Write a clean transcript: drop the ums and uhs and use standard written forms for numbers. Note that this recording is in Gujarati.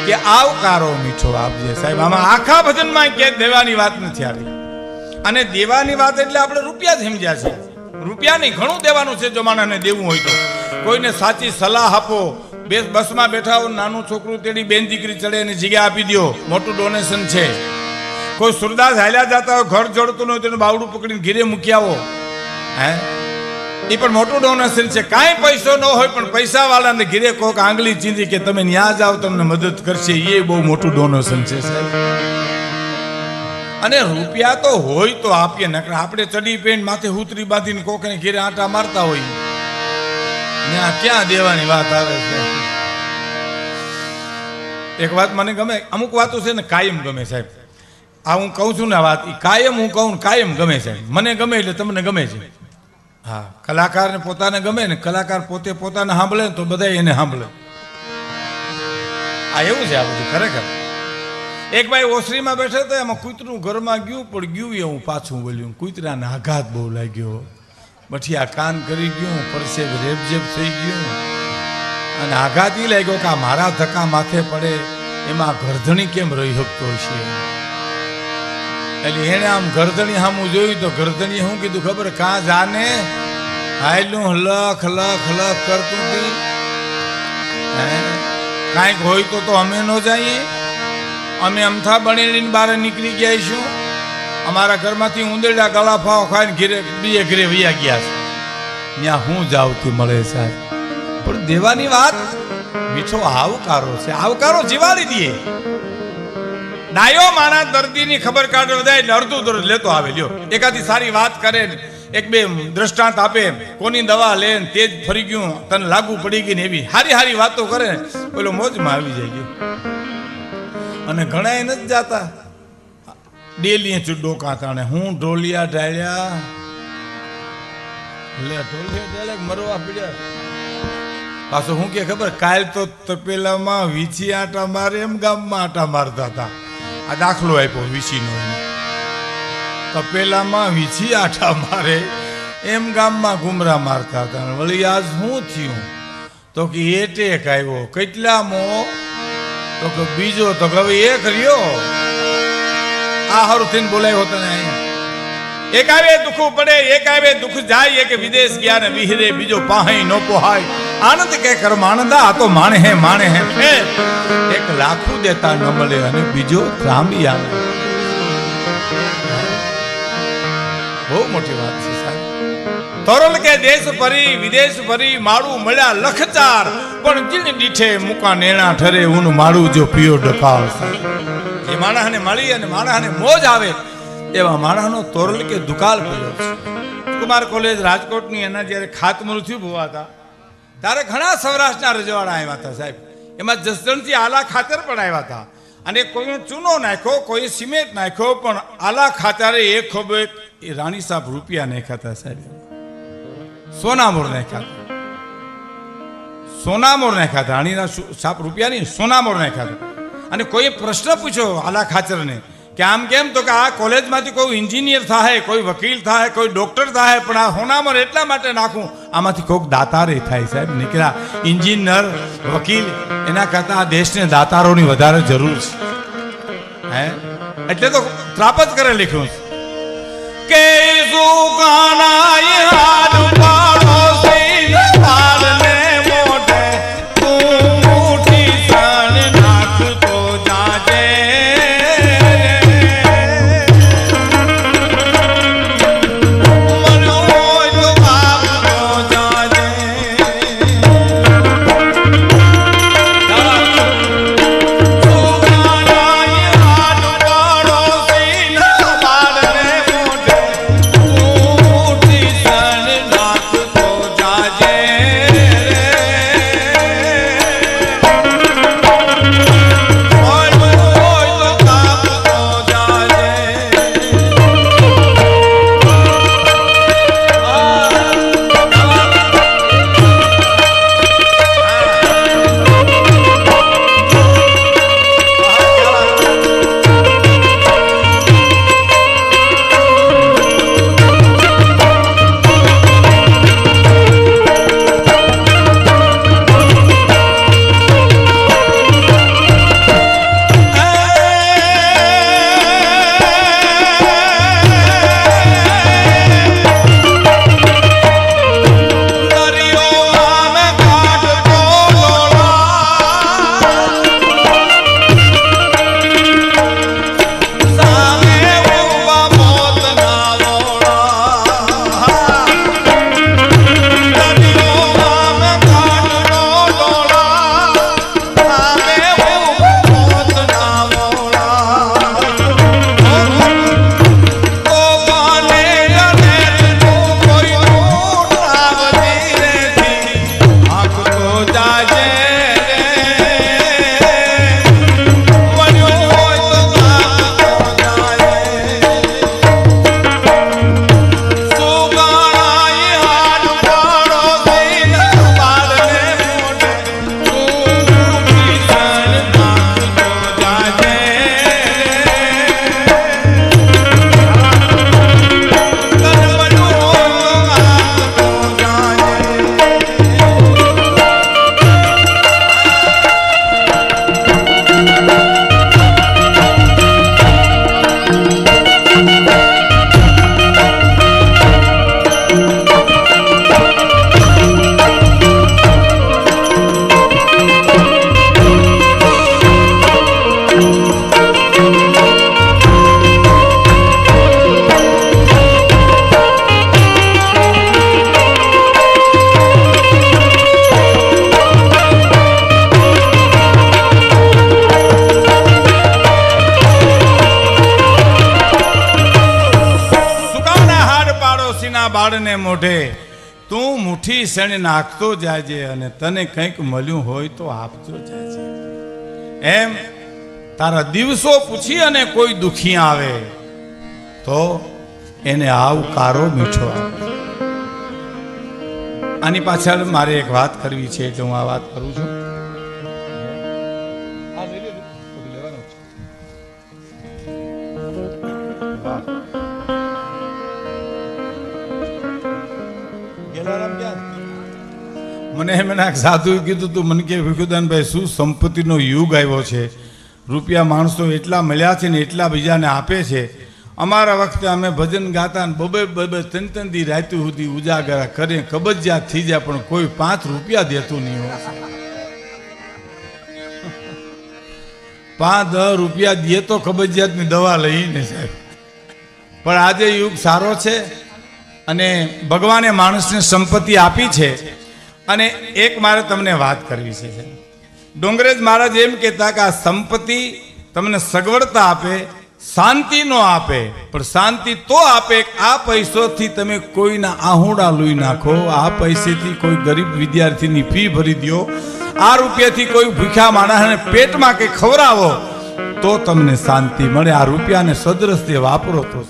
કે આવકારો મીઠો આપજે સાહેબ. આમાં આખા ભજનમાં ક્યાંક દેવાની વાત નથી આવી. અને દેવાની વાત એટલે આપણે રૂપિયા જ સમજ્યા છે. રૂપિયા નહીં, ઘણું દેવાનું છે જો માણસને દેવું હોય તો. કોઈને સાચી સલાહ આપો. બસમાં બેઠા હો, નાનું છોકરું તેડી બેન દીકરી ચડે એની જગ્યા આપી દો, મોટું ડોનેશન છે. કોઈ સુરદાસ હાલ્યા જતા હોય, ઘર જોડતું હોય તેનું બાવડું પકડીને ઘીરે મૂકી આવો, હે, એ પણ મોટું ડોનેશન છે. કાંઈ પૈસો ન હોય પણ પૈસા વાળાને ઘીરે કોઈક આંગળી ચીંધી કે તમે ન્યા જાઓ તમને મદદ કરશે, એ બહુ મોટું ડોનેશન છે સાહેબ. અને રૂપિયા તો હોય તો આપીએ, નકર આપણે ચડી પેન માથે ઉતરી બાંધીને કોકને ઘીરે આંટા મારતા હોય, ત્યાં ક્યાં દેવાની વાત આવે છે. એક વાત મને ગમે, અમુક વાતો છે ને કાયમ ગમે સાહેબ. આ હું કહું છું ને વાત, કાયમ હું કહું કાયમ ગમે સાહેબ. મને ગમે એટલે તમને ગમે છે. હા, કલાકારને પોતાને ગમે ને, કલાકાર પોતે પોતાને સાંભળે ને તો બધા એને સાંભળે. આ એવું છે આ બધું ખરેખર. એક ભાઈ ઓસરીમાં બેઠા હતા, એમાં કૂતરું ઘરમાં ગયું પણ ગયું એવું પાછું બોલ્યું. કૂતરાને આઘાત બહુ લાગ્યો, બઠિયા કાન કરી ગયું, પરસેવ રેબજેબ થઈ ગયું. અને આઘાત એ લાગ્યો કે આ મારા ધક્કા માથે પડે એમાં ગરધણી કેમ રહી શકતો હશે. એટલે એને આમ ગરધણી સામું જોયું તો ગરધણીએ શું કીધું ખબર? કાં જાને હાયલું લખ લખ લખ કરતું હતી, કાંઈક હોય તો અમે ન જઈએ, અમે અમથા બનેલીને બહાર નીકળી ગયા છું, અમારા ઘરમાંથી ઉંદેડા ગળા ફાવ ખાઈને ઘીરે બીજે ઘરે વૈયા ગયા છે, ત્યાં હું જાવતી મળે સાહેબ. પણ દેવાની વાત મીઠો આવકારો છે, આવકારો જીવાડી દઈએ. ડાયો માણસ દર્દીની ખબર કાઢવા જાય એટલે અડધું દર્દ લેતો આવે. લ્યો, એકાદી સારી વાત કરે ને એક બે દ્રષ્ટાંત આપે, કોની દવા લે ને તેજ ફરી ગયું, તને લાગુ પડી ગઈ ને એવી હારી હારી વાતો કરે, પેલો મોજમાં આવી જાય ગયો. અને ઘણા એ નથી જાતા ડેલી ડોકા તાણે, હું ઢોલિયા ઢાળ્યા લે, ઢોલિયા ઢાળ્યા મરવા પડ્યા. પાછું શું કે ખબર? કાલ તો તપેલામાં વીછી આટા મારે એમ ગામમાં આટા મારતા હતા. આ દાખલો આપ્યો વીછીનો. તપેલામાં વીછી આટા મારે એમ ગામમાં ઘુમરા મારતા હતા. વળી આજ શું થયું? તો કે એટેક આવ્યો. કેટલામો? તો કે બીજો. તો કે હવે એક રહ્યો. આ હારું થઈને બોલાવ્યો તને અહીંયા. એક આવે દુઃખ પડે, એક આવે દુઃખ જાય, એક વિદેશ ગયા ને વિહરે, બીજો પાહી નો પોહાય. આનંદ કે કર્મ આનંદ, આ તો માણે હે માણે હે ફેર. એક લાખું દેતા ન મળે અને બીજો ત્રાંબી આવે. બહુ મોટી વાત છે સાહેબ. તોરલ કે દેશ ફરી વિદેશ ફરી, માળું મળ્યા લખચાર, પણ જીણ દીઠે મુકા નેણા ઠરે, હું માળું જો પીયો ડકાળ. એ માણસને મળી અને માણસને મોજ આવે એવા માણસનો તોરલ કે દુકાળ પડ્યો છે. કુમાર કોલેજ રાજકોટની એના જ્યારે ખાતમૃત્યુ ભવા હતા ત્યારે ઘણા સૌરાષ્ટ્રના રજવાડા આવ્યા હતા સાહેબ. એમાં જસદણથી આલા ખાતર પણ આવ્યા હતા. અને કોઈએ ચૂનો નાખ્યો, કોઈ સિમેન્ટ નાખ્યો, પણ આલા ખાતરે એક ખોબે રાણી સાહેબ રૂપિયા નાખ્યા હતા સાહેબ. સોનામોર નાખ્યા હતા, સોનામોર નાખ્યા હતા. રાણીના સાપ રૂપિયા નહીં, સોનામોર નાખ્યા હતા. અને કોઈએ પ્રશ્ન પૂછ્યો આલા ખાચરને કે આમ કેમ? તો કે આ કોલેજમાંથી કોઈ એન્જિનિયર થાય, કોઈ વકીલ થાય, કોઈ ડોક્ટર થાય, પણ આ હોનામર એટલા માટે નાખું આમાંથી કોઈક દાતારે થાય સાહેબ. નીકળ્યા એન્જિનિયર વકીલ, એના કરતા આ દેશને દાતારોની વધારે જરૂર છે. હે એટલે તો ત્રાપ જ કરે લખ્યું છે કે વાળને મોઢે તું મુઠ્ઠી શેણ નાખતો જાજે અને તને કંઈક મળ્યું હોય તો આપતો જાજે. એમ તારા દિવસો પૂછી અને કોઈ દુખી આવે તો એને આવકારો મીઠો આપે. આની પાછળ મારે એક વાત કરવી છે એટલે હું આ વાત કરું છું. મને એમ સાધુએ કીધું તું મને કે ભીખુદાનભાઈ શું સંપત્તિનો યુગ આવ્યો છે, રૂપિયા માણસો એટલા મળ્યા છે ને એટલા બીજાને આપે છે. અમારા વખતે અમે ભજન ગાતા ને બબે ત્રણ દી રાતું સુધી ઉજાગરા કરે કબજિયાત થઈ જાય પણ કોઈ 5 રૂપિયા દેતું નહીં હોય. 5-10 રૂપિયા દે તો કબજિયાતની દવા લઈને સાહેબ. પણ આજે યુગ સારો છે અને ભગવાને માણસને સંપત્તિ આપી છે. અને એક મારે તમને વાત કરવી છે. ડોંગરેજ મહારાજ એમ કહેતા કે આ સંપત્તિ તમને સગવડતા આપે, શાંતિ નો આપે, પણ શાંતિ તો આપે આ પૈસોથી તમે કોઈના આહુડા લૂઈ નાખો, આ પૈસેથી કોઈ ગરીબ વિદ્યાર્થીની ફી ભરી દો, આ રૂપિયાથી કોઈ ભૂખ્યા માણસને પેટમાં કે ખવડાવો તો તમને શાંતિ મળે. આ રૂપિયાને સદરસ્તે વાપરો તો